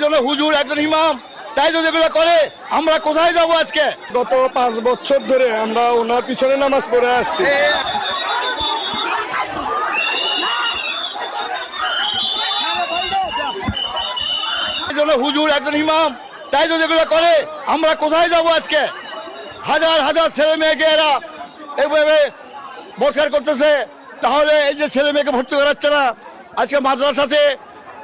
একজন হুজুর একজন ইমাম, তাই যদি এগুলো করে আমরা কোথায় যাব আজকে? গত 5 বছর ধরে আমরা ওনার পিছনে নামাজ পড়ে আসছি। একজন হুজুর একজন ইমাম, তাই যদি এগুলো করে আমরা কোথায় যাব আজকে? হাজার হাজার ছেলে মেয়েকে এরা এইভাবে বহিষ্কার করতেছে। তাহলে এই যে ছেলে মেয়েকে ভর্তি করাচ্ছে না, আজকে মাদ্রাসাতে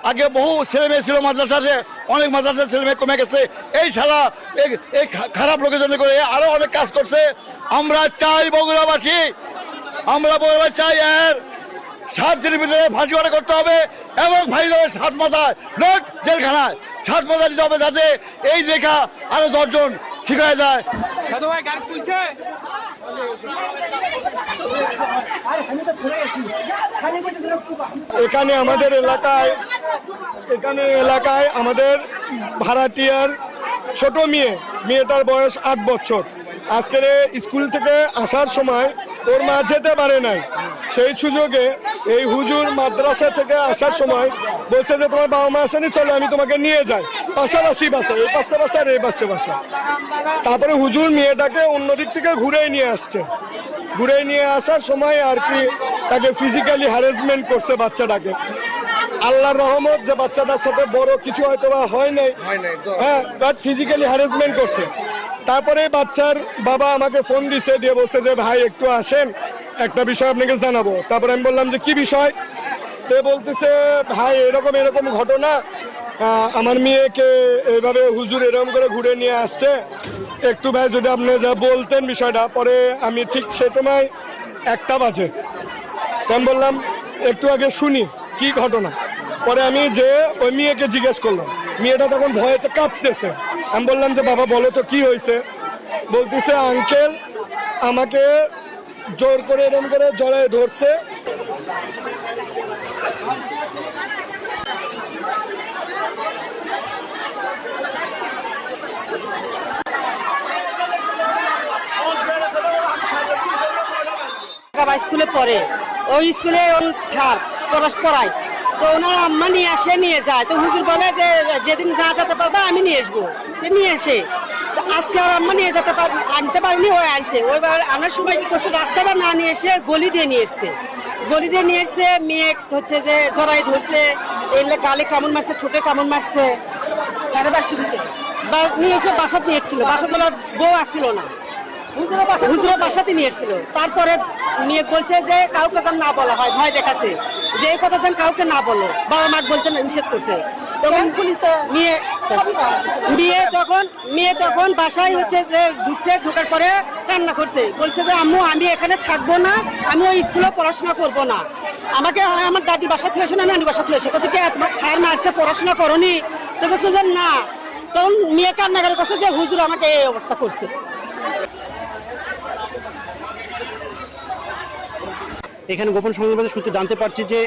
আগে বহু ছেলে মেয়ে ছিল, মাদ্রাসাতে অনেক মাদ্রাসার ছেলে মেয়ে কমে গেছে। এই শালা এই খারাপ লোকের জন্য করে আরো অনেক কাজ করছে। আমরা চাই বগুড়াবাসী, আমরা বগুড়া চাই এর 7 দিনের ভিতরে ফাঁসি বাড়ি করতে হবে এবং ফাঁসি দেবে 7 মাথায়, নোট জেলখানায় 7 মাথায় দিতে হবে, যাতে এই লেখা আরো 10 জন ঠিক হয়ে যায়। এখানে আমাদের এলাকায় আমাদের ভাড়াটিয়ার ছোট মেয়েটার বয়স 8 বছর। আজকের স্কুল থেকে আসার সময় ওর মা যেতে পারে নাই। সেই সুযোগে এই হুজুর মাদ্রাসা থেকে আসার সময় বলছে যে তোমার বাবা মা আসেনি, চলো আমি তোমাকে নিয়ে যাই। পাশাপাশি বাসা, এই পাশে বাসা আর এই পাশে বাসা। তারপরে হুজুর মেয়েটাকে অন্যদিক থেকে ঘুরে নিয়ে আসছে। ঘুরে নিয়ে আসার সময় আর কি তাকে ফিজিক্যালি হ্যারাসমেন্ট করছে বাচ্চাটাকে। আল্লাহর রহমত যে বাচ্চাটার সাথে বড় কিছু হয়তো বা হয় নাই, হ্যাঁ, বাট ফিজিক্যালি হ্যারাসমেন্ট করছে। তারপরে বাচ্চার বাবা আমাকে ফোন দিছে, দিয়ে বলছে যে ভাই একটু আসেন, একটা বিষয় আপনাকে জানাবো। তারপরে আমি বললাম যে কি বিষয়? তে বলতেছে ভাই এরকম এরকম ঘটনা, আমার মেয়েকে এইভাবে হুজুর এরকম করে ঘুরে নিয়ে আসছে, একটু ভাই যদি আপনি যা বলতেন বিষয়টা। পরে আমি ঠিক সে সময় 1টা বাজে, তো আমি বললাম একটু আগে শুনি কি ঘটনা। পরে আমি যে ওই মেয়েকে জিজ্ঞেস করলাম, মেয়েটা তখন ভয়েতে কাঁপতেছে। আমি বললাম যে বাবা বলো তো কি হয়েছে? বলতেছে আঙ্কেল আমাকে জোর করে এরকম করে জড়ায় ধরছে। স্কুলে পড়ে, ওই স্কুলে স্যার পড়ায়, তো ওনার আম্মা নিয়ে আসে, নিয়ে যায়। তো হুজুর বলে যে যেদিন না যেতে পারবে আমি নিয়ে আসবো, নিয়ে এসে আজকে আর আম্মা নিয়ে যেতে আনতে পারিনি, ও আনছে। ওইবার আনার সময় কি করছে, রাস্তাটা না নিয়ে এসে গলি দিয়ে নিয়ে এসছে। গলি দিয়ে নিয়ে এসছে, মেয়ে হচ্ছে যে জড়াই ধরছে, এলে গালে কামড় মারছে, ঠোঁটে কামড় মারছে, নিয়ে এসে বাসাত নিয়ে এসেছিল। বাসাত বউ আসছিল না, হুজুরের বাসাতে নিয়ে এসেছিল। তারপরে মেয়ে বলছে যে কাউকে যেন না বলা হয়, ভয় দেখাচ্ছে যে এই কথা যেন কাউকে না বলো, বাবা মা বলতে নিষেধ করছে। তখন পুলিশে মেয়ে তখন বাসায় হচ্ছে যে ঢোকার পরে কান্না করছে, বলছে যে আম্মু আমি এখানে থাকবো না, আমি ওই স্কুলে পড়াশোনা করবো না, আমাকে আমার দাদি বাসা থেকে এসে না নানি বাসা থেকে এসে। বলছে কি তোমার স্যার মারছে, পড়াশোনা করনি? তো বলছে যে না। তখন মেয়ে কান্নাকারি করছে যে হুজুর আমাকে এই অবস্থা করছে। এখানে গোপন সংবাদের সূত্রে জানতে পারছি যে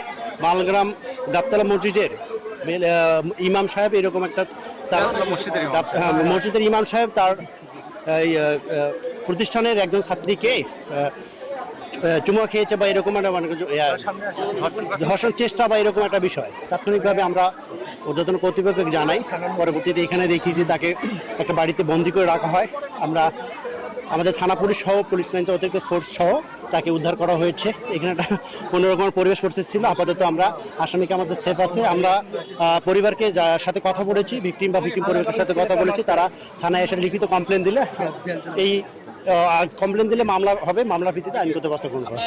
মালগ্রাম গাবতলা মসজিদের ইমাম সাহেব এরকম একটা মসজিদের ইমাম সাহেব তার প্রতিষ্ঠানের একজন ছাত্রীকে চুমা খেয়েছে বা এরকম একটা ধর্ষণ চেষ্টা বা এরকম একটা বিষয়। তাৎক্ষণিকভাবে আমরা ঊর্ধ্বতন কর্তৃপক্ষকে জানাই। পরবর্তীতে এখানে দেখি যে তাকে একটা বাড়িতে বন্দি করে রাখা হয়। আমরা আমাদের থানা পুলিশ সহ পুলিশ লাইন অতিরিক্ত ফোর্স সহ তাকে উদ্ধার করা হয়েছে। এখানে একটা কোনো রকমের পরিবেশ পরিস্থিতি ছিল। আপাতত আমরা আসামিকে আমাদের সেফ আছে। আমরা পরিবারকে যার সাথে কথা বলেছি, ভিকটিম পরিবারের সাথে কথা বলেছি, তারা থানায় এসে লিখিত কমপ্লেন দিলে মামলা হবে, মামলার ভিত্তিতে আইনগত ব্যবস্থা গ্রহণ করা।